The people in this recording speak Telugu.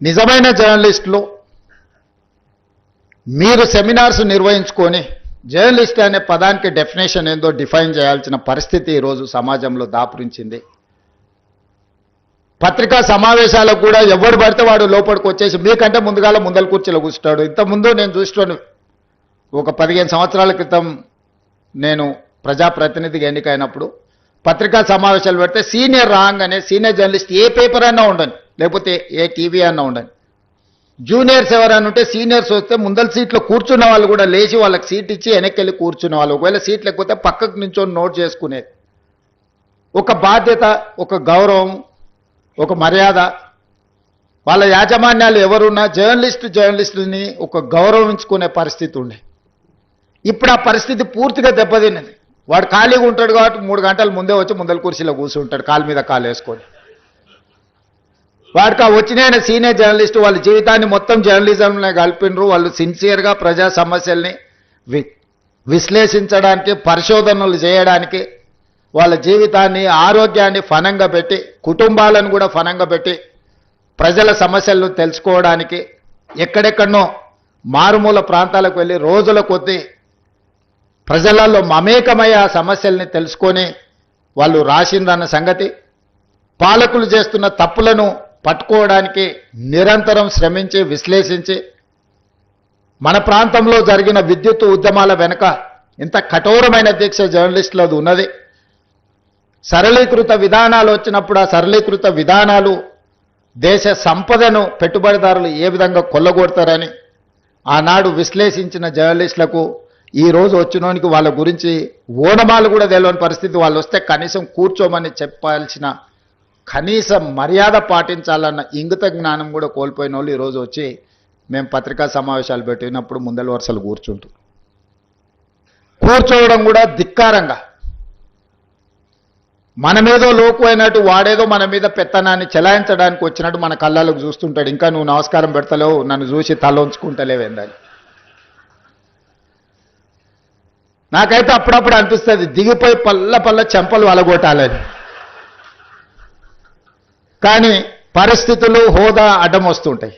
నిజమైన జర్నలిస్టులు మీరు సెమినార్స్ నిర్వహించుకొని జర్నలిస్ట్ అనే పదానికి డెఫినేషన్ ఏందో డిఫైన్ చేయాల్సిన పరిస్థితి ఈరోజు సమాజంలో దాపురించింది. పత్రికా సమావేశాలకు కూడా ఎవరు పడితే వాడు లోపలికి వచ్చేసి మీకంటే ముందుగాల ముందల కుర్చీలో కూర్చుంటాడు. ఇంతకుముందు నేను చూస్తున్నాను, ఒక 15 సంవత్సరాల క్రితం నేను ప్రజాప్రతినిధిగా ఎన్నికైనప్పుడు పత్రికా సమావేశాలు పెడితే సీనియర్ రాగానే సీనియర్ జర్నలిస్ట్ ఏ పేపర్ అన్నా ఉండని, లేకపోతే ఏ టీవీ అన్నా ఉండని, జూనియర్స్ ఎవరైనా ఉంటే సీనియర్స్ వస్తే ముందల సీట్లో కూర్చున్న వాళ్ళు కూడా లేచి వాళ్ళకి సీట్ ఇచ్చి వెనక్కి వెళ్ళి కూర్చునే వాళ్ళు. ఒకవేళ సీట్ లేకపోతే పక్కకు నుంచొని నోట్ చేసుకునేది. ఒక బాధ్యత, ఒక గౌరవం, ఒక మర్యాద. వాళ్ళ యాజమాన్యాలు ఎవరున్నా జర్నలిస్టుని ఒక గౌరవించుకునే పరిస్థితి ఉండే. ఇప్పుడు ఆ పరిస్థితి పూర్తిగా దెబ్బతిన్నది. వాడు ఖాళీగా ఉంటాడు కాబట్టి 3 గంటల ముందే వచ్చి ముందల కుర్చీలో కూర్చుంటాడు, కాలు మీద కాలు వేసుకొని. వాడికి ఆ వచ్చిన సీనియర్ జర్నలిస్టు వాళ్ళ జీవితాన్ని మొత్తం జర్నలిజంలో కలిపినరు. వాళ్ళు సిన్సియర్గా ప్రజా సమస్యల్ని విశ్లేషించడానికి, పరిశోధనలు చేయడానికి, వాళ్ళ జీవితాన్ని, ఆరోగ్యాన్ని ఫనంగా పెట్టి, కుటుంబాలను కూడా ఫనంగా పెట్టి ప్రజల సమస్యలను తెలుసుకోవడానికి ఎక్కడెక్కడనో మారుమూల ప్రాంతాలకు వెళ్ళి రోజుల కొద్దీ ప్రజలలో మమేకమయ్యే ఆ సమస్యల్ని తెలుసుకొని వాళ్ళు రాసిందన్న సంగతి, పాలకులు చేస్తున్న తప్పులను పట్టుకోవడానికి నిరంతరం శ్రమించి విశ్లేషించి, మన ప్రాంతంలో జరిగిన విద్యుత్ ఉద్యమాల వెనుక ఇంత కఠోరమైన దీక్ష జర్నలిస్టులది ఉన్నది. సరళీకృత విధానాలు వచ్చినప్పుడు ఆ సరళీకృత విధానాలు దేశ సంపదను పెట్టుబడిదారులు ఏ విధంగా కొల్లగొడతారని ఆనాడు విశ్లేషించిన జర్నలిస్టులకు ఈరోజు వచ్చినోనికి వాళ్ళ గురించి ఓనమాలు కూడా తెలియని పరిస్థితి. వాళ్ళు వస్తే కనీసం కూర్చోమని చెప్పాల్సిన కనీస మర్యాద పాటించాలన్న ఇంగిత జ్ఞానం కూడా కోల్పోయిన వాళ్ళు ఈరోజు వచ్చి మేము పత్రికా సమావేశాలు పెట్టినప్పుడు ముందల వరుసలు కూర్చోవడం కూడా ధిక్కారంగా, మన మీదో లోకు అయినట్టు వాడేదో మన మీద పెత్తనాన్ని చెలాయించడానికి వచ్చినట్టు మన కళ్ళకు చూస్తుంటాడు. ఇంకా నువ్వు నమస్కారం పెడతలేవు, నన్ను చూసి తల ఉంచుకుంటలేవేందని. నాకైతే అప్పుడప్పుడు అనిపిస్తుంది దిగిపోయి పల్ల చెంపలు వలగొట్టాలని. కానీ పరిస్థితులు, హోదా అడ్డం వస్తుంటాయి.